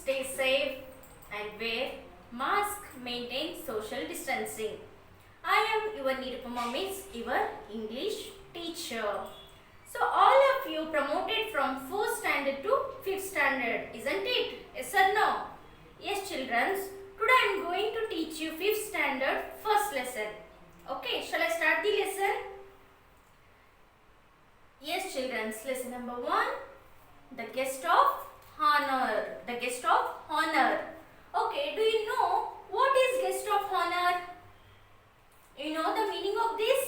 stay safe and wear mask, maintain social distancing. I am your Nirupama Miss, your English teacher. So all of you promoted from 4th standard to 5th standard, isn't it? Yes or no? Yes children, today I am going to teach you 5th standard first lesson. Okay, shall I start the lesson? Yes children, lesson number 1, the guest of honor. The guest of honor. Okay, do you know what is guest of honor? You know the meaning of this?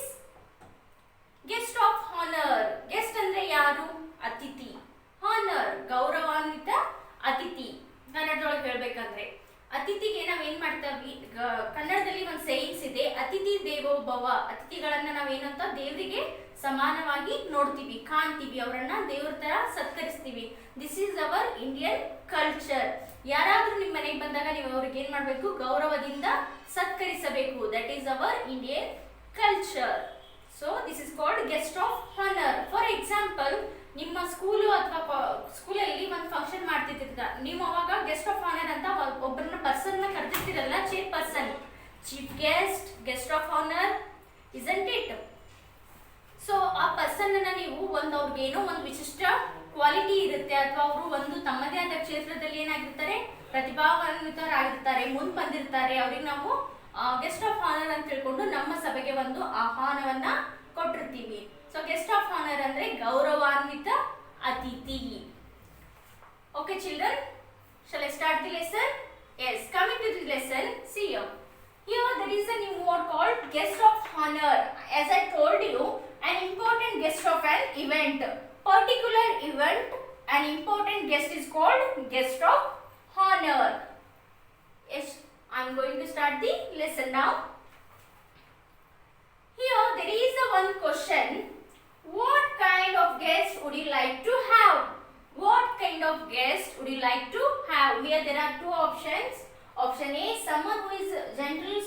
Guest of honor. Guest andre yaru? ಅತಿಥಿ. Honor ಗೌರವಾನ್ವಿತ ಅತಿಥಿ. ಕನ್ನಡದೊಳಗೆ ಹೇಳಬೇಕಂದ್ರೆ ಅತಿಥಿಗೆ ನಾವು ಏನು ಮಾಡ್ತೀವಿ, ಕನ್ನಡದಲ್ಲಿ ಒಂದು sayings ಇದೆ, ಅತಿಥಿ ದೇವೋ ಭವ. ಅತಿಥಿಗಳನ್ನ ನಾವು ಏನಂತ ದೇವರಿಗೆ ಸಮಾನವಾಗಿ ನೋಡ್ತೀವಿ, ಕಾಣ್ತೀವಿ, ಅವರನ್ನ ದೇವ್ರ ತರ ಸತ್ಕರಿಸ್ತೀವಿ. This is our Indian culture. ಯಾರಾದ್ರೂ ನಿಮ್ಮ ಮನೆಗೆ ಬಂದಾಗ ನೀವು ಅವ್ರಿಗೆ ಏನ್ ಮಾಡಬೇಕು, ಗೌರವದಿಂದ ಸತ್ಕರಿಸಬೇಕು. That is our Indian culture. So this is called guest of honour. For example, ನಿಮ್ಮ ಸ್ಕೂಲು ಅಥವಾ ಸ್ಕೂಲಲ್ಲಿ ಒಂದು ಫಂಕ್ಷನ್ ಮಾಡ್ತಿರ್ತೀರ, ನೀವು ಅವಾಗ ಗೆಸ್ಟ್ ಆಫ್ ಆನರ್ ಅಂತ ಒಬ್ಬರನ್ನ ಪರ್ಸನ್ನ ಕರೆದಿರ್ತೀರಲ್ಲ, chief person, chief guest, guest of honour, isn't it? So ಆ ಪರ್ಸನ್ ಅನ್ನ ನೀವು ಅವ್ರಿಗೆ ಏನೋ ಒಂದು ವಿಶಿಷ್ಟ ಕ್ವಾಲಿಟಿ ಇರುತ್ತೆ, ಅಥವಾ ಅವರು ಒಂದು ತಮ್ಮದೇ ಆದ ಕ್ಷೇತ್ರದಲ್ಲಿ ಏನಾಗಿರ್ತಾರೆ, ಪ್ರತಿಭಾನ್ವಿತರಾಗಿರ್ತಾರೆ, ಮುಂದೆ ಬಂದಿರ್ತಾರೆ, ಅವ್ರಿಗೆ ನಾವು ಗೆಸ್ಟ್ ಆಫ್ ಆನರ್ ಅಂತ ತಿಳ್ಕೊಂಡು ನಮ್ಮ ಸಭೆಗೆ ಒಂದು ಆಹ್ವಾನವನ್ನ ಕೊಟ್ಟಿರ್ತೀವಿ. ಸೊ ಗೆಸ್ಟ್ ಆಫ್ ಆನರ್ ಅಂದ್ರೆ ಗೌರವಾನ್ವಿತ ಅತಿಥಿ. Okay children, shall I start the lesson? Yes, coming to the lesson, see here there is a new word called guest of honor. As I told you, an important guest of an event, particular event, an important guest is called guest of honor. Yes, I am going to start the lesson now. Here there is a one question. What kind of guest would you like to have? What kind of guest would you like to have? Here there are two options. Option A, someone who is gentle,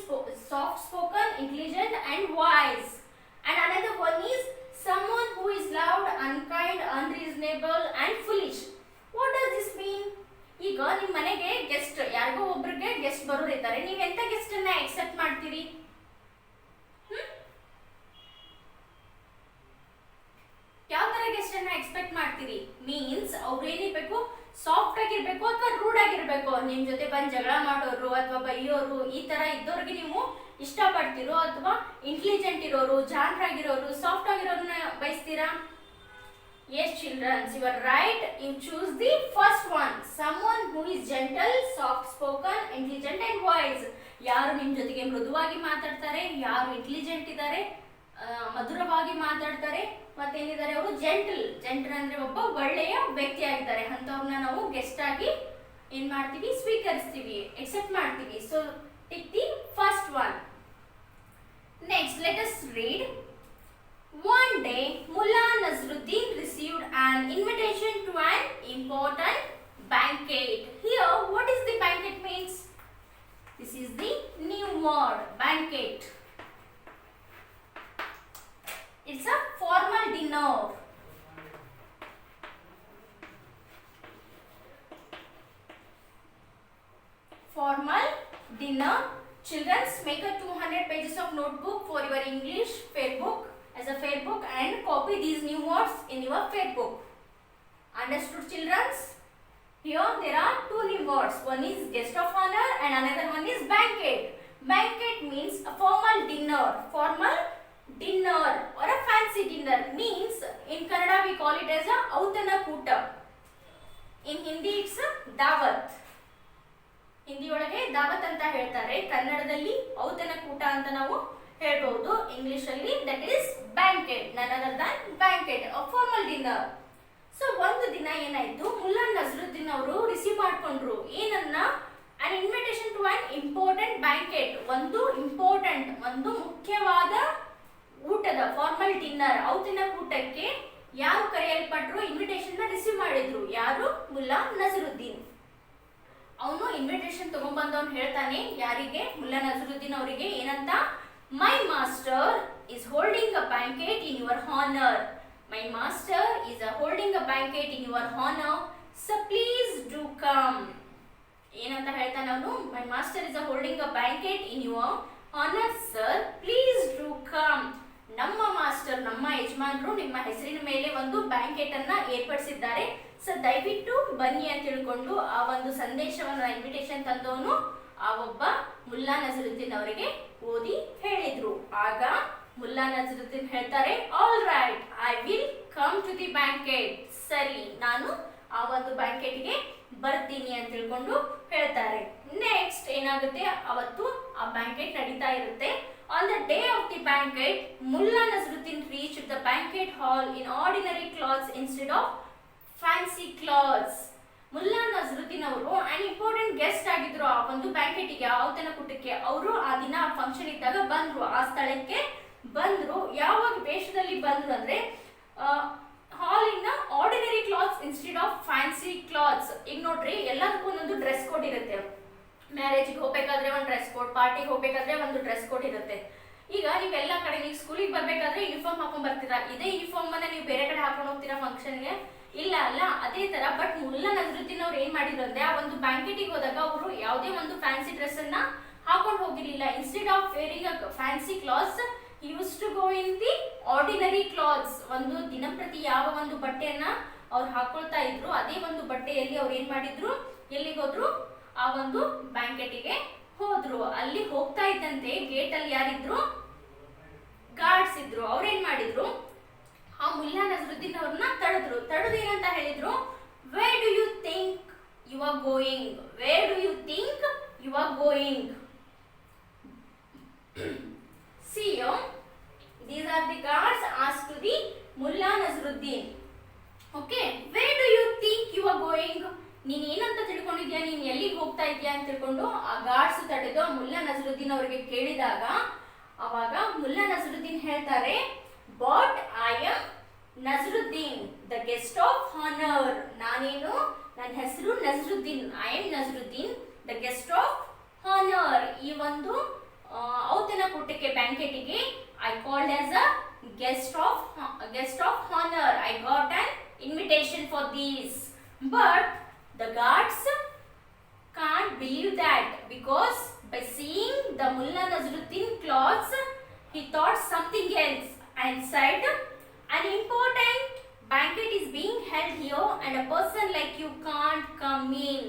soft spoken, intelligent and wise. And another one is someone who is loud, unkind, unreasonable and foolish. What does this mean? ಈಗ ನಿಮ್ಮ ಮನೆಗೆ guest, ಯಾರಿಗೋ ಒಬ್ಬರಿಗೆ guest ಬರೋರಿದ್ದಾರೆ, ನೀವು ಎಂತ guest ಅನ್ನ accept ಮಾಡ್ತೀರಿ? ಯಾವ ತರ ಗೆಸ್ಟ್ ಅನ್ನ ಎಕ್ಸ್ಪೆಕ್ಟ್ ಮಾಡ್ತೀರಿ? ಮೀನ್ಸ್ ಅವ್ರು ಏನಿರ್ಬೇಕು, ಸಾಫ್ಟ್ ಆಗಿರ್ಬೇಕು ಅಥವಾ ರೂಡ್ ಆಗಿರ್ಬೇಕು, ನಿಮ್ ಜೊತೆ ಬಂದು ಜಗಳ ಮಾಡೋರು ಅಥವಾ ಬೈಯೋರು, ಈ ತರ ಇದ್ದವ್ರಿಗೆ ನೀವು ಇಷ್ಟಪಡ್ತಿರೋ, ಅಥವಾ ಇಂಟೆಲಿಜೆಂಟ್ ಇರೋರು, ಜಾಣರಾಗಿರೋರು, soft ಆಗಿರೋರನ್ನ ಬಯಸ್ತೀರಾ? Yes children, you are right. You choose the first one. Someone who is gentle, soft spoken, intelligent and wise. ಯಾರು ನಿಮ್ಮ ಜೊತೆಗೆ ಮೃದುವಾಗಿ ಮಾತಾಡ್ತಾರೆ, ಯಾರು ಇಂಟೆಲಿಜೆಂಟ್ ಇದ್ದಾರೆ, ಮಧುರವಾಗಿ ಮಾತಾಡ್ತಾರೆ, ಮತ್ತೇನಿದ್ದಾರೆ ಅವರು ಜೆಂಟಲ್ ಅಂದ್ರೆ ಒಬ್ಬ ಒಳ್ಳೆಯ ವ್ಯಕ್ತಿ ಆಗಿದ್ದಾರೆ, ಅಂತವ್ರನ್ನ ನಾವು ಗೆಸ್ಟ್ ಆಗಿ ಏನ್ ಮಾಡ್ತೀವಿ, ಸ್ವೀಕರಿಸ್ತೀವಿ, ಎಕ್ಸೆಪ್ಟ್ ಮಾಡ್ತೀವಿ. So take the first one. Next let us read. One day Mullah Nasruddin received an invitation to an important banquet. Here what is the banquet means? This is the new word, banquet. It's a formal dinner. Formal dinner. Children, make a 200 pages of notebook for your English fair book, as a fair book, and copy these new words in your fair book. Understood children? Here there are two new words. One is guest of honor and another one is banquet. Banquet means a formal dinner. Formal dinner or a fancy dinner means in Kannada we call it as a ಔತಣ ಕೂಟ. In Hindi it's a ದಾವತ್. ಹಿಂದಿ ಒಳಗೆ ದಾವತ್ ಅಂತ ಹೇಳ್ತಾರೆ, ಕನ್ನಡದಲ್ಲಿ ಔತಣ ಕೂಟ ಅಂತ ನಾವು ಹೇಳ್ಬಹುದು. ಇಂಗ್ಲಿಷ್ ಅಲ್ಲಿ that is banquet, none other than banquet, a formal dinner. So ಒಂದು ದಿನ ಏನಾಯ್ತು, ಮುಲ್ಲಾ ನಜರುದ್ದೀನ್ ಅವರು ರಿಸೀವ್ ಮಾಡ್ಕೊಂಡ್ರು ಏನನ್ನ, an invitation to an important banquet, ಒಂದು ಮುಖ್ಯವಾದ ಊಟದ ಫಾರ್ಮಲ್ ಡಿನ್ನರ್, ಔತಣ ಕೂಟಕ್ಕೆ ಯಾರು ಕರೆಯಲ್ಪಟ್ರು, ಇನ್ವಿಟೇಷನ್ ನ ರಿಸೀವ್ ಮಾಡಿದ್ರು, ಯಾರು? ಮುಲ್ಲಾ ನಜರುದ್ದೀನ್. ಅವನು ಇನ್ವಿಟೇಷನ್ ತಗೊಂಡ್ಬಂದವನು ಹೇಳ್ತಾನೆ ಯಾರಿಗೆ, ಮುಲ್ಲಾ ನಜರುದ್ದೀನ್ ಅವರಿಗೆ, ಏನಂತ, My master is holding a banquet in your honor. My master is holding a banquet in your honor. So please do come. ಏನಂತ ಹೇಳ್ತಾನೆ ಅವನು, ಮೈ master is holding a banquet in your honour sir, please do come. ನಮ್ಮ master, ನಮ್ಮ ಯಜಮಾನರು ನಿಮ್ಮ ಹೆಸರಿನ ಮೇಲೆ ಒಂದು ಬ್ಯಾಂಕೆಟ್ ಅನ್ನ ಏರ್ಪಡಿಸಿದ್ದಾರೆ, ಸರ್ ದಯವಿಟ್ಟು ಬನ್ನಿ ಅಂತ ತಿಳ್ಕೊಂಡು ಆ ಒಂದು ಸಂದೇಶವನ್ನು, ಇನ್ವಿಟೇಷನ್ ತಂದವನು ಆ ಒಬ್ಬ ಮುಲ್ಲಾ ನಜರುದ್ದೀನ್ ಅವರಿಗೆ ಓದಿ ಹೇಳಿದ್ರು. ಆಗ ಮುಲ್ಲಾ ನಜರುದ್ದೀನ್ ಹೇಳ್ತಾರೆ, all right, I will come to the banquet. ಸರಿ, ನಾನು ಆ ಒಂದು ಬ್ಯಾಂಕೆಟ್ಗೆ ಬರ್ತೀನಿ ಅಂತ ತಿಳ್ಕೊಂಡು ಹೇಳ್ತಾರೆ. ನೆಕ್ಸ್ಟ್ ಏನಾಗುತ್ತೆ, ಅವತ್ತು ಆ ಬ್ಯಾಂಕೆಟ್ ನಡೀತಾ ಇರುತ್ತೆ. On the day of the banquet, Mulla Nasruddin reached the banquet hall in ordinary clothes instead of fancy clothes. Mulla Nasruddin ಅವರು ಅಂಡ್ ಇಂಪಾರ್ಟೆಂಟ್ ಗೆಸ್ಟ್ ಆಗಿದ್ರು ಆ ಒಂದು ಬ್ಯಾಂಕೆಟ್ಗೆ, ಔತಣಕೂಟಕ್ಕೆ. ಅವರು ಆ ದಿನ ಫಂಕ್ಷನ್ ಇದ್ದಾಗ ಬಂದ್ರು, ಆ ಸ್ಥಳಕ್ಕೆ ಬಂದ್ರು. ಯಾವಾಗ ವೇಷದಲ್ಲಿ ಬಂದ್ರು ಅಂದ್ರೆ hall in ordinary clothes instead of fancy clothes. ಈಗ ನೋಡ್ರಿ, ಎಲ್ಲದಕ್ಕೂ ಒಂದೊಂದು ಡ್ರೆಸ್ ಕೋಡ್ ಇರುತ್ತೆ. ಮ್ಯಾರೇಜ್ಗೆ ಹೋಗ್ಬೇಕಾದ್ರೆ ಒಂದು ಡ್ರೆಸ್ ಕೋಡ್, ಪಾರ್ಟಿಗೆ ಹೋಗ್ಬೇಕಾದ್ರೆ ಒಂದು ಡ್ರೆಸ್ ಕೋಡ್ ಇರುತ್ತೆ. ಈಗ ನೀವೆಲ್ಲ ಕಡೆ, ನೀವು ಸ್ಕೂಲಿಗೆ ಬರ್ಬೇಕಾದ್ರೆ ಯೂನಿಫಾರ್ಮ್ ಹಾಕೊಂಡ್ ಬರ್ತೀರಾ, ಇದೇ ಯೂನಿಫಾರ್ಮ್ ಅನ್ನ ನೀವು ಬೇರೆ ಕಡೆ ಹಾಕೊಂಡು ಹೋಗ್ತೀರಾ ಫಂಕ್ಷನ್ಗೆ? ಇಲ್ಲ ಅಲ್ಲ, ಅದೇ ತರ. ಬಟ್ ಮುಲ್ಲಾ ನಜರುದ್ದೀನ್ ಅವ್ರು ಏನ್ ಮಾಡಿದ್ರು ಅಂದ್ರೆ, ಆ ಒಂದು ಬ್ಯಾಂಕೆಟಿಗೆ ಹೋದಾಗ ಅವರು ಯಾವುದೇ ಒಂದು ಫ್ಯಾನ್ಸಿ ಡ್ರೆಸ್ ಅನ್ನ ಹಾಕೊಂಡು ಹೋಗಿರ್ಲಿಲ್ಲ. Instead of wearing a fancy clothes, he used to go in the ordinary clothes. ಒಂದು ದಿನಂಪ್ರತಿ ಯಾವ ಒಂದು ಬಟ್ಟೆಯನ್ನ ಅವ್ರು ಹಾಕೊಳ್ತಾ ಇದ್ರು, ಅದೇ ಒಂದು ಬಟ್ಟೆಯಲ್ಲಿ ಅವ್ರು ಏನ್ ಮಾಡಿದ್ರು, ಎಲ್ಲಿಗೆ ಹೋದ್ರು, ಆ ಒಂದು ಬ್ಯಾಂಕೆಟಿಗೆ ಹೋದ್ರು. ಅಲ್ಲಿ ಹೋಗ್ತಾ ಇದ್ದಂತೆ ಗೇಟ್ ಅಲ್ಲಿ ಯಾರಿದ್ರು, ಗಾರ್ಡ್ಸ್ ಇದ್ರು. ಅವ್ರೇನ್ ಮಾಡಿದ್ರು, ಆ ಮುಲ್ಲಾ ನಜರುದ್ದೀನ್ ಅವ್ರನ್ನ ತಡೆದ್ರು. ತಡೆದು ಏನಂತ ಹೇಳಿದ್ರು, where do you think you are going, where do you think you are going. See, these are the guards asked to the Mullah Nazruddin. Okay, where do you think you are going? ನೀನು ಏನಂತ ತಿಳ್ಕೊಂಡಿದ್ಯಾ, ನೀನು ಎಲ್ಲಿಗೆ ಹೋಗ್ತಾ ಇದೆಯಾ ಅಂತ ತಿಳ್ಕೊಂಡು ಆ guards ತಡೆದು ಮುಲ್ಲಾ ನಜರುದ್ದೀನ್ ಅವರಿಗೆ ಕೇಳಿದಾಗ, ಅವಾಗ ಮುಲ್ಲಾ ನಜರುದ್ದೀನ್ ಹೇಳ್ತಾರೆ, but I am Nasruddin, the guest of honour. ನಾನೇನು, ನನ್ನ ಹೆಸರು Nasruddin, I am Nasruddin, the guest of honour. ಈ ಒಂದು ಔತಣಕೂಟಕ್ಕೆ, ಬ್ಯಾಂಕೆಟಿಗೆ I called as a guest of honor. I got an invitation for these. But the guards can't believe that, because by seeing the Mullah Nazruddin clothes, he thought something else and said, an important banquet is being held here and a person like you can't come in.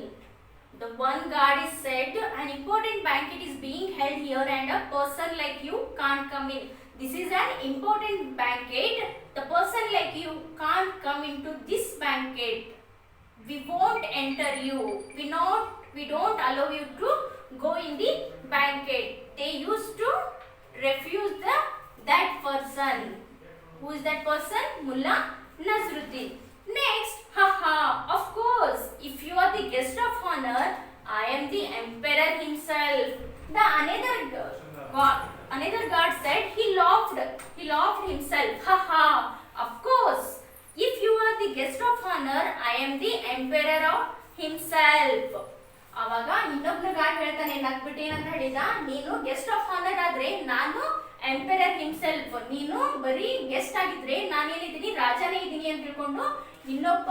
The one guard is said, an important banquet is being held here and a person like you can't come in. This is an important banquet. The person like you can't come into this banquet. We won't enter you. We don't allow you to go in the banquet. They used to refuse that person. Who is that person? Mullah Nazruddin. Next, haha, of course, if you are the guest of honor, I am the emperor himself. The another guard said, he laughed himself. Haha, of course, if you are the guest of honor, I am the emperor of himself. ಅವಾಗ ಇನ್ನೊಬ್ಬನ guard ಹೇಳ್ತಾನೆ, ನಗ್ಬಿಟ್ಟು ಏನಂತ ಹೇಳಿದ, ನೀನು guest of honour ಆದ್ರೆ ನಾನು ಎಂಪೆರರ್ himself, ನೀನು ಬರೀ ಗೆಸ್ಟ್ ಆಗಿದ್ರೆ ನಾನೇನಿದ್ದೀನಿ, ರಾಜನೇ ಇದ್ದೀನಿ ಅಂತ ತಿಳ್ಕೊಂಡು ಇನ್ನೊಬ್ಬ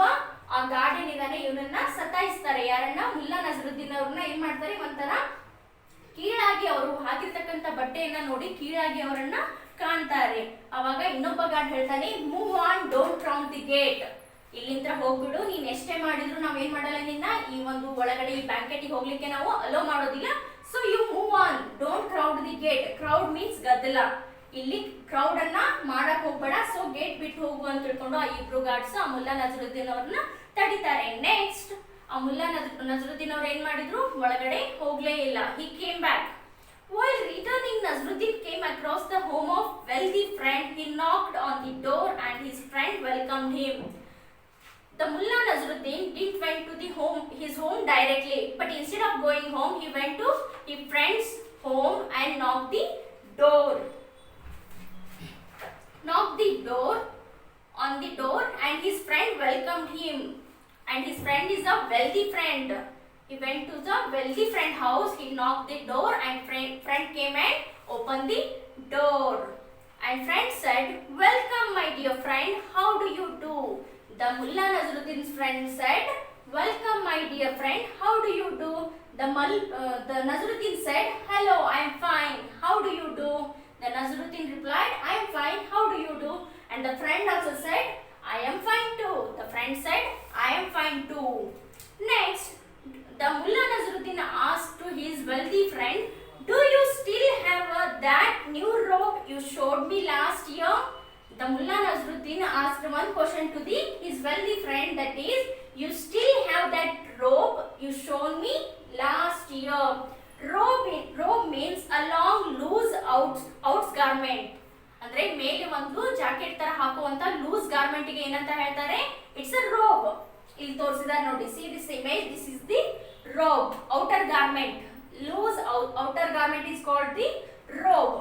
ಆ ಗಾರ್ಡ್ ಏನಿದಾನೆ ಇವನನ್ನ ಸತಾಯಿಸ್ತಾರೆ. ಯಾರನ್ನ? ಮುಲ್ಲಾ ನಜರುದ್ದೀನ್ ಅವ್ರನ್ನ ಏನ್ ಮಾಡ್ತಾರೆ, ಒಂಥರ ಕೀಳಾಗಿ, ಅವರು ಹಾಕಿರ್ತಕ್ಕಂಥ ಬಟ್ಟೆಯನ್ನ ನೋಡಿ ಕೀಳಾಗಿ ಅವರನ್ನ ಕಾಣ್ತಾರೆ. ಅವಾಗ ಇನ್ನೊಬ್ಬ ಗಾರ್ಡ್ ಹೇಳ್ತಾನೆ, move on, don't round the gate. ಇಲ್ಲಿಂದ ಹೋಗ್ಬಿಡು, ನೀನ್ ಎಷ್ಟೇ ಮಾಡಿದ್ರು ನಾವೇನ್ ಮಾಡಲ್ಲ, ನಿನ್ನ ಈ ಒಂದು ಒಳಗಡೆ ಈ ಬ್ಯಾಂಕೆಟ್ಗೆ ಹೋಗ್ಲಿಕ್ಕೆ ನಾವು ಅಲೋ ಮಾಡೋದಿಲ್ಲ. So you move on, don't crowd the gate. Crowd means ಗದ್ದಲ, ಇಲ್ಲಿ ಕ್ರೌಡ್ ಅನ್ನ ಮಾಡಕ್ ಹೋಗ್ಬೇಡ, ಸೊ ಗೇಟ್ ಬಿಟ್ಟು ಹೋಗು ಅಂತ ತಿಳ್ಕೊಂಡು ಆ ಇಬ್ರು ಗಾರ್ಡ್ಸ್ ಆ ಮುಲ್ಲಾ ನಜರುದ್ದೀನ್ ಅವ್ರನ್ನ ತಡಿತಾರೆ. ನೆಕ್ಸ್ಟ್ ಆ ಮುಲ್ಲಾ ನಜರುದ್ದೀನ್ ಅವ್ರು ಏನ್ ಮಾಡಿದ್ರು, ಒಳಗಡೆ ಹೋಗ್ಲೇ ಇಲ್ಲ. He came back. While returning, Nazruddin came across the home of wealthy friend. He knocked on the door and his friend welcomed him. The Mullah Nazruddin didn't went to his home directly, but instead of going home, he went to his friend's home and knocked the door. On the door, and his friend welcomed him. And his friend is a wealthy friend. He went to the wealthy friend house. He knocked the door, and friend came and opened the door. And friend said, "Welcome, my dear friend. How do you do?" The Mullah Nazruddin's friend said, welcome my dear friend, how do you do? The Nazruddin said, hello, I am fine, how do you do? The Nazruddin replied, I am fine, how do you do? And the friend also said, I am fine too. The friend said, I am fine too. Next, the Mullah Nazruddin asked to his wealthy friend, do you still have that new robe you showed me last year? The Mullah Nazruddin asked one question to his wealthy friend, that is, you still have that robe you showed me last year. Robe means a long loose outs garment. ಅಂದ್ರೆ ಮೇಲೆ ಒಂದು jacket ತರ ಹಾಕುವಂತ loose garment ಗೆ ಏನಂತ ಹೇಳ್ತಾರೆ? It's a robe. ಇಲ್ಲಿ ತೋರಿಸಿದ್ದಾರೆ ನೋಡಿ, see this image, this is the robe, outer garment. Loose outer garment is called the robe.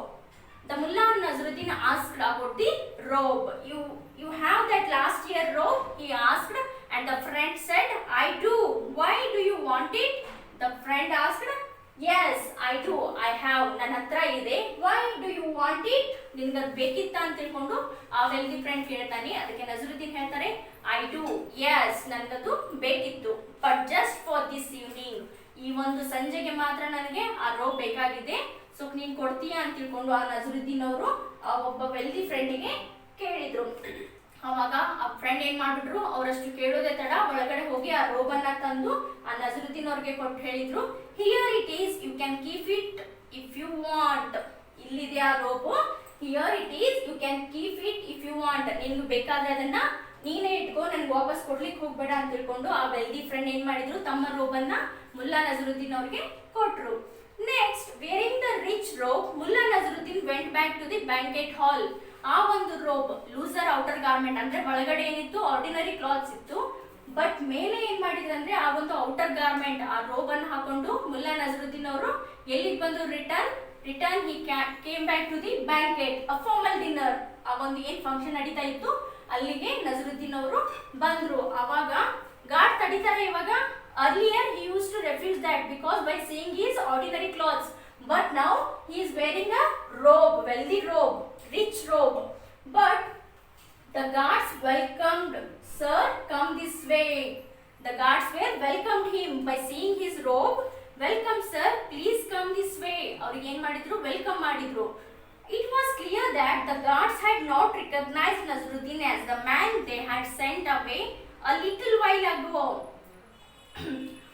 The Mullah Nazruddin asked about the robe. You have that last year robe? He asked, and the friend said, I do. Why do you want it? The friend asked, yes, I do. I have. ನನ್ನ ಹತ್ರ ಇದೆ. Why do you want it? ನಿನಗೆ ಅದು ಬೇಕಿತ್ತಾ ಅಂತ ತಿಳ್ಕೊಂಡು ಆ wealthy friend ಕೇಳ್ತಾನೆ. ಅದಕ್ಕೆ ನಜರುದ್ದೀನ್ ಹೇಳ್ತಾರೆ, I do. Yes, ನನಗದು ಬೇಕಿತ್ತು. But just for this evening. ಈ ಒಂದು ಸಂಜೆಗೆ ಮಾತ್ರ ನನಗೆ ಆ ರೋಬ್ ಬೇಕಾಗಿದೆ. ಸೊ ನೀನು ಕೊಡ್ತೀಯಾ ಅಂತ ತಿಳ್ಕೊಂಡು ಆ ನಜರುದ್ದೀನ್ ಅವರು ಆ ಒಬ್ಬ ವೆಲ್ದಿ ಫ್ರೆಂಡಿಗೆ ಕೇಳಿದ್ರು. ಅವಾಗ ಆ ಫ್ರೆಂಡ್ ಏನ್ ಮಾಡ್ಬಿಟ್ರು, ಅವರಷ್ಟು ಕೇಳೋದೇ ತಡ ಒಳಗಡೆ ಹೋಗಿ ಆ ರೋಬನ್ನ ತಂದು ಆ ನಜರುದ್ದೀನ್ ಅವ್ರಿಗೆ ಕೊಟ್ಟು ಹೇಳಿದ್ರು, here it is, you can keep it if you want. ಇಲ್ಲಿದೆ ಆ robe, here it is, you can keep it if you want. ನಿನ್ಗೆ ಬೇಕಾದ್ರೆ ಅದನ್ನ ನೀನೇ ಇಟ್ಕೋ, ನನ್ಗೆ ವಾಪಸ್ ಕೊಡ್ಲಿಕ್ಕೆ ಹೋಗ್ಬೇಡ ಅಂತ ತಿಳ್ಕೊಂಡು ಆ ವೆಲ್ದಿ ಫ್ರೆಂಡ್ ಏನ್ ಮಾಡಿದ್ರು, ತಮ್ಮ ರೋಬನ್ನ ಮುಲ್ಲಾ ನಜರುದ್ದೀನ್ ಅವ್ರಿಗೆ ಕೊಟ್ರು. Next, wearing the rich robe, Mulla Nasruddin went back to the banquet hall. ಆ ಒಂದು ರೋಬ್ ಲೂಸರ್ ಔಟರ್ ಗಾರ್ಮೆಂಟ್, ಅಂದ್ರೆ ಒಳಗಡೆ ಏನಿತ್ತು ಆರ್ಡಿನರಿ ಕ್ಲಾತ್ಸ್ ಇತ್ತು, ಬಟ್ ಮೇಲೆ ಏನ್ ಮಾಡಿದ್ರು ಅಂದ್ರೆ ಆ ಒಂದು ಔಟರ್ ಗಾರ್ಮೆಂಟ್ ಆ ರೋಬ್ ಅನ್ನು ಹಾಕೊಂಡು ಮುಲ್ಲಾ ನಜರುದ್ದೀನ್ ಅವರು ಎಲ್ಲಿಗೆ ಬಂದು return he came back to the banquet, a formal dinner. ಆ ಒಂದು ಏನ್ ಫಂಕ್ಷನ್ ನಡೀತಾ ಇತ್ತು ಅಲ್ಲಿಗೆ ನಜರುದ್ದೀನ್ ಅವರು ಬಂದ್ರು. ಅವಾಗ ಗಾರ್ಡ್ ತಡಿತಾರೆ. ಇವಾಗ earlier he used to refuse that because by seeing his ordinary clothes, but now he is wearing a robe, wealthy robe, rich robe. But the guards welcomed, sir, come this way. The guards were welcomed him by seeing his robe. Welcome sir, please come this way. ಅವ್ರಿಗೆ ಏನ್ ಮಾಡಿದ್ರು, welcome ಮಾಡಿದ್ರು. It was clear that the guards had not recognized Nazruddin as the man they had sent away a little while ago.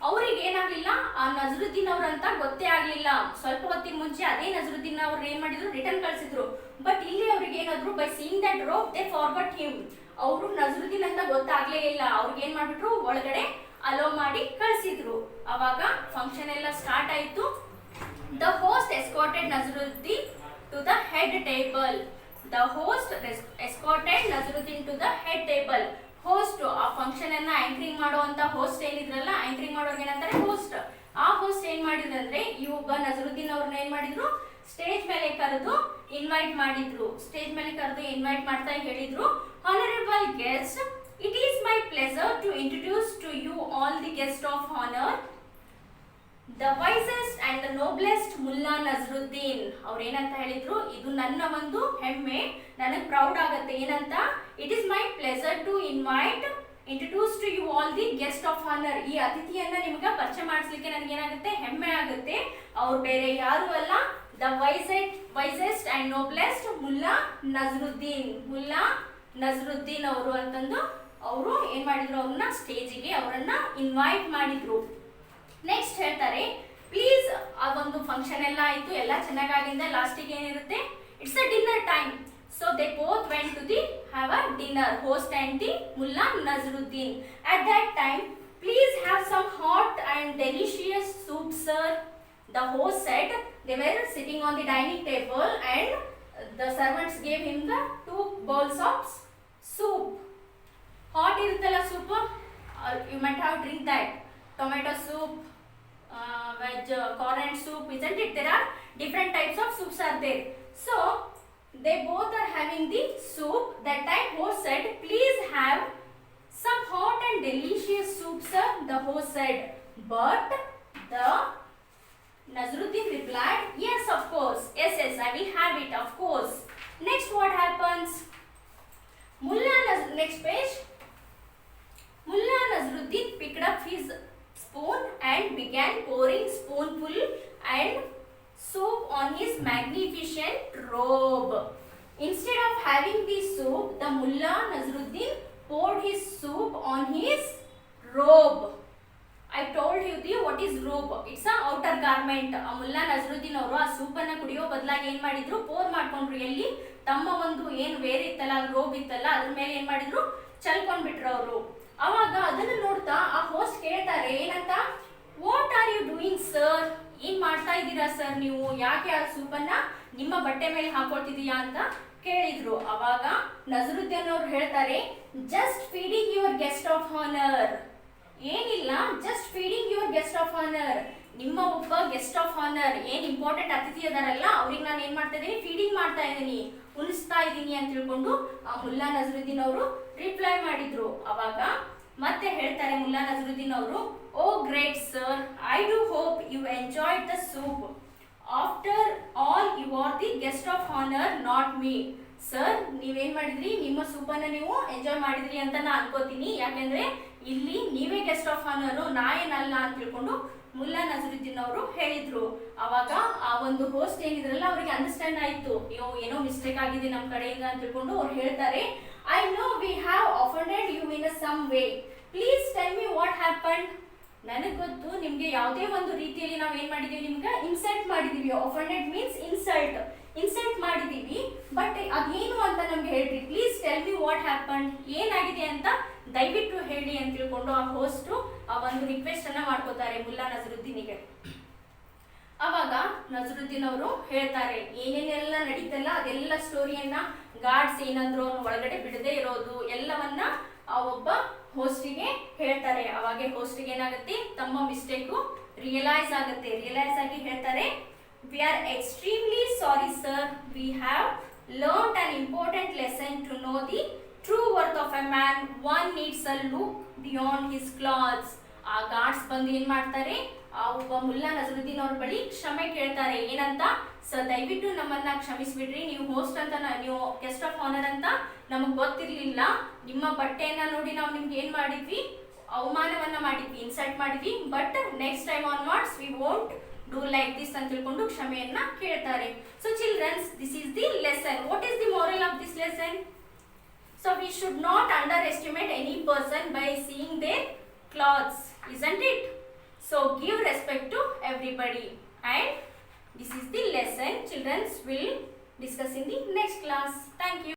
ಅವ್ರಿಗೆ ಏನಾಗ್ಲಿಲ್ಲ, ಆ ನಜರುದ್ದೀನ್ ಅವ್ರಂತ ಗೊತ್ತೇ ಆಗ್ಲಿಲ್ಲ. ಸ್ವಲ್ಪ ಹೊತ್ತಿಗೆ ಮುಂಚೆ ಅದೇ ನಜರುದ್ದೀನ್ ಅವ್ರು ಏನ್ ಮಾಡಿದ್ರು, ರಿಟರ್ನ್ ಕಳ್ಸಿದ್ರು. ಬಟ್ ಇಲ್ಲಿ ಅವ್ರಿಗೆ ಏನಾದ್ರು, by seeing that robe they forgot him. ಅವರು ನಜರುದ್ದೀನ್ ಅಂತ ಗೊತ್ತಾಗ್ಲೇ ಇಲ್ಲ. ಅವ್ರಿಗೆ ಏನ್ ಮಾಡ್ಬಿಟ್ರು, ಒಳಗಡೆ ಅಲೋ ಮಾಡಿ ಕಳ್ಸಿದ್ರು. ಅವಾಗ ಫಂಕ್ಷನ್ ಎಲ್ಲ ಸ್ಟಾರ್ಟ್ ಆಯ್ತು. The host escorted Nazruddin to the head table. The host escorted Nazruddin to the head table. Host, ಆ ಫಂಕ್ಷನ್ ಅನ್ನ ಆಂಕರಿಂಗ್ ಮಾಡುವಂತ ಹೋಸ್ಟ್ ಏನಿದ್ರಲ್ಲ, ಆಂಕರಿಂಗ್ ಮಾಡೋರ್ಗೆ ಏನಂತಾರೆ, ಹೋಸ್ಟ್. ಆ ಹೋಸ್ಟ್ ಏನ್ ಮಾಡಿದ್ರಂದ್ರೆ, ಈ ಒಬ್ಬ ನಜರುದ್ದೀನ್ ಅವ್ರನ್ನ ಏನ್ ಮಾಡಿದ್ರು, ಸ್ಟೇಜ್ ಮೇಲೆ ಕರೆದು ಇನ್ವೈಟ್ ಮಾಡಿದ್ರು. ಸ್ಟೇಜ್ ಮೇಲೆ ಕರೆದು ಇನ್ವೈಟ್ ಮಾಡ್ತಾ ಹೇಳಿದ್ರು, honourable guest, it is my pleasure to introduce to you all the guest of honour, the wisest and the noblest Mulla Nasruddin. ಅವ್ರು ಏನಂತ ಹೇಳಿದ್ರು, ಇದು ನನ್ನ ಒಂದು ಹೆಮ್ಮೆ, ನನಗೆ ಪ್ರೌಡ್ ಆಗುತ್ತೆ. ಏನಂತ, it is my pleasure to introduce to you all the guest of honour. ಈ ಅತಿಥಿಯನ್ನ ನಿಮಗೆ ಪರಿಚಯ ಮಾಡಿಸ್ಲಿಕ್ಕೆ ನನಗೆ ಏನಾಗುತ್ತೆ, ಹೆಮ್ಮೆ ಆಗುತ್ತೆ. ಅವ್ರು ಬೇರೆ ಯಾರು ಅಲ್ಲ, the wisest and noblest Mulla Nasruddin. Mulla Nasruddin ಅವರು ಅಂತಂದು ಅವರು ಏನ್ ಮಾಡಿದ್ರು, ಅವ್ರನ್ನ ಸ್ಟೇಜಿಗೆ ಅವರನ್ನ ಇನ್ವೈಟ್ ಮಾಡಿದ್ರು. ನೆಕ್ಸ್ಟ್ ಹೇಳ್ತಾರೆ, ಪ್ಲೀಸ್, ಆ ಒಂದು ಫಂಕ್ಷನ್ ಎಲ್ಲ ಆಯ್ತು, ಎಲ್ಲ ಚೆನ್ನಾಗಾಗಿಂದ ಲಾಸ್ಟಿಗೆ ಏನಿರುತ್ತೆ, it's a dinner time. So they both went to the have a dinner, host and the Mulla Nasruddin. At that time, please have some hot and delicious soup sir. The host said. They were sitting on the dining table and the servants gave him the 2 bowls of soup. Hot iruttalla soup, you might have drink that. Tomato soup, veg corn soup, isn't it? There are different types of soups are there. So they both are having the soup. That time host said, please have some hot and delicious soup sir. The host said, but the Nazruddin replied, yes of course, yes I will have it, of course. Next what happens, next page, Mullah Nazruddin picked up his spoon and began pouring spoonful and soup on his magnificent robe. Instead of having the soup, the Mullah Nazruddin poured his soup on his robe. I told you the what is robe. It's a outer garment. Mulla Nasruddin ಅವರು ಆ ಸೂಪನ್ನ ಕುಡಿಯೋ ಬದಲಾಗಿ ಏನ್ ಮಾಡಿದ್ರು, four ಮಾಡ್ಕೊಂಡ್ರು. ಎಲ್ಲಿ ತಮ್ಮ ಒಂದು ಏನ್ ವೇರ್ ಇತ್ತಲ್ಲ, ರೋಬ್ ಇತ್ತಲ್ಲ, ಅದ್ರ ಮೇಲೆ ಏನ್ ಮಾಡಿದ್ರು, ಚಲ್ಕೊಂಡ್ಬಿಟ್ರು ಅವರು. ಅವಾಗ ಅದನ್ನ ನೋಡ್ತಾ ಆ ಹೋಸ್ಟ್ ಕೇಳ್ತಾರೆ ಏನಂತ, what are you doing sir, ಏನ್ ಮಾಡ್ತಾ ಇದ್ದೀರಾ ಸರ್ ನೀವು, ಯಾಕೆ ಆ ಸೂಪನ್ನ ನಿಮ್ಮ ಬಟ್ಟೆ ಮೇಲೆ ಹಾಕೊಳ್ತಿದೀಯಾ ಅಂತ ಕೇಳಿದ್ರು. ಅವಾಗ ನಜರುದ್ದೀನ್ ಅವರು ಹೇಳ್ತಾರೆ, just feeding your guest of honour. ಏನಿಲ್ಲ, just feeding your guest of honour. ನಿಮ್ಮ ಒಬ್ಬ ಗೆಸ್ಟ್ ಆಫ್ ಹಾನರ್, ಏನ್ ಇಂಪಾರ್ಟೆಂಟ್ ಅತಿಥಿ ಅದಾರಲ್ಲ, ಅವ್ರಿಗೆ ನಾನು ಏನ್ ಮಾಡ್ತಾ ಇದ್ದೀನಿ, ಫೀಡಿಂಗ್ ಮಾಡ್ತಾ ಇದ್ದೀನಿ, ಉಣಿಸ್ತಾ ಇದ್ದೀನಿ ಅಂತ ತಿಳ್ಕೊಂಡು ಆ ಮುಲ್ಲಾ ನಜರುದ್ದೀನ್ ಅವರು ರಿಪ್ಲೈ ಮಾಡಿದ್ರು. ಅವಾಗ ಮತ್ತೆ ಹೇಳ್ತಾರೆ ಮುಲ್ಲಾ ನಜರುದ್ದೀನ್ ಅವರು, oh great sir, I do hope you enjoyed the soup. After all you are the guest of honour, not me. Sir, ನೀವೇನ್ ಮಾಡಿದ್ರಿ, ನಿಮ್ಮ ಸೂಪನ್ನ ನೀವು ಎಂಜಾಯ್ ಮಾಡಿದ್ರಿ ಅಂತ ನಾ ಅನ್ಕೋತೀನಿ, ಯಾಕೆಂದ್ರೆ ಇಲ್ಲಿ ನೀವೇ ಗೆಸ್ಟ್ ಆಫ್ ಹಾನರ್, ನಾ ಏನಲ್ಲ ಅಂತ ತಿಳ್ಕೊಂಡು ಮುಲ್ಲಾ ನಜರುದ್ದೀನ್ ಅವರು ಹೇಳಿದ್ರು. ಅವಾಗ ಆ ಒಂದು ಹೋಸ್ಟ್ ಏನಿದ್ರಲ್ಲ ಅವ್ರಿಗೆ ಅಂಡರ್ಸ್ಟ್ಯಾಂಡ್ ಆಯ್ತು, ಏನೋ ಮಿಸ್ಟೇಕ್ ಆಗಿದೆ ನಮ್ಮ ಕಡೆಯಿಂದ ಅಂತ ತಿಳ್ಕೊಂಡು ಅವ್ರು ಹೇಳ್ತಾರೆ, I know we have offended you in some way, please tell me what happened. ನನಗೆ ಗೊತ್ತು ನಿಮ್ಗೆ ಯಾವುದೇ ಒಂದು ರೀತಿಯಲ್ಲಿ ನಾವು ಏನ್ ಮಾಡಿದೀವಿ, ನಿಮ್ಗೆ ಇನ್ಸಲ್ಟ್ ಮಾಡಿದೀವಿ. ಅಫೆಂಡೆಡ್ ಮೀನ್ಸ್ ಇನ್ಸಲ್ಟ್ ಮಾಡಿದೀವಿ, ಬಟ್ ಅದೇನು ಅಂತ ನಮ್ಗೆ ಹೇಳ್ರಿ, please tell me what happened, ಏನಾಗಿದೆ ಅಂತ ದಯವಿಟ್ಟು ಹೇಳಿ ಅಂತ ತಿಳ್ಕೊಂಡು ಆ ಹೋಸ್ಟ್ ಆ ಒಂದು ರಿಕ್ವೆಸ್ಟ್ ಅನ್ನ ಮಾಡ್ಕೋತಾರೆ ಮುಲ್ಲಾ ನಜರುದ್ದೀನಿಗೆ. ಅವಾಗ ನಜರುದ್ದೀನ್ ಅವರು ಹೇಳ್ತಾರೆ, ಏನೇನೆಲ್ಲ ನಡೀತಲ್ಲ ಅದೆಲ್ಲ ಸ್ಟೋರಿಯನ್ನ ಗಾರ್ಡ್ಸ್ ಏನಂದ್ರು ಅವ್ರನ್ನ ಒಳಗಡೆ ಬಿಡದೆ ಇರೋದು ಎಲ್ಲವನ್ನ ಆ ಒಬ್ಬ ಹೋಸ್ಟಿಗೆ ಹೇಳ್ತಾರೆ. ಅವಾಗ ಹೋಸ್ಟಿಗೆ ಏನಾಗುತ್ತೆ, ತಮ್ಮ ಮಿಸ್ಟೇಕು ರಿಯಲೈಸ್ ಆಗುತ್ತೆ. ರಿಯಲೈಸ್ ಆಗಿ ಹೇಳ್ತಾರೆ, we are extremely sorry sir, we have learned an important lesson to know the true worth of a man, one needs a look beyond his clothes. ಆ ಗಾರ್ಡ್ಸ್ ಬಂದು ಏನ್ ಮಾಡ್ತಾರೆ, ಆ ಒಬ್ಬ ಮುಲ್ಲಾ ನಜರುದ್ದೀನ್ ಅವ್ರ ಬಳಿ ಕ್ಷಮೆ ಕೇಳ್ತಾರೆ. ಏನಂತ, ಸರ್ ದಯವಿಟ್ಟು ನಮ್ಮನ್ನ ಕ್ಷಮಿಸ್ಬಿಡ್ರಿ, ನೀವು ಹೋಸ್ಟ್ ಅಂತ, ನೀವು ಗೆಸ್ಟ್ ಆಫ್ ಆನರ್ ಅಂತ ನಮಗ್ ಗೊತ್ತಿರ್ಲಿಲ್ಲ, ನಿಮ್ಮ ಬಟ್ಟೆಯನ್ನ ನೋಡಿ ನಾವು ನಿಮ್ಗೆ ಏನ್ ಮಾಡಿದ್ವಿ, ಅವಮಾನವನ್ನ ಮಾಡಿದ್ವಿ, ಇನ್ಸಲ್ಟ್ ಮಾಡಿದ್ವಿ, but next time onwards we won't do like this ಅಂತ ತಿಳ್ಕೊಂಡು ಕ್ಷಮೆಯನ್ನ ಕೇಳ್ತಾರೆ. So childrens, this is the lesson. What is the moral of this lesson? So we should not underestimate any person by seeing their clothes, isn't it? So give respect to everybody, and this is the lesson. Children will discuss in the next class. Thank you.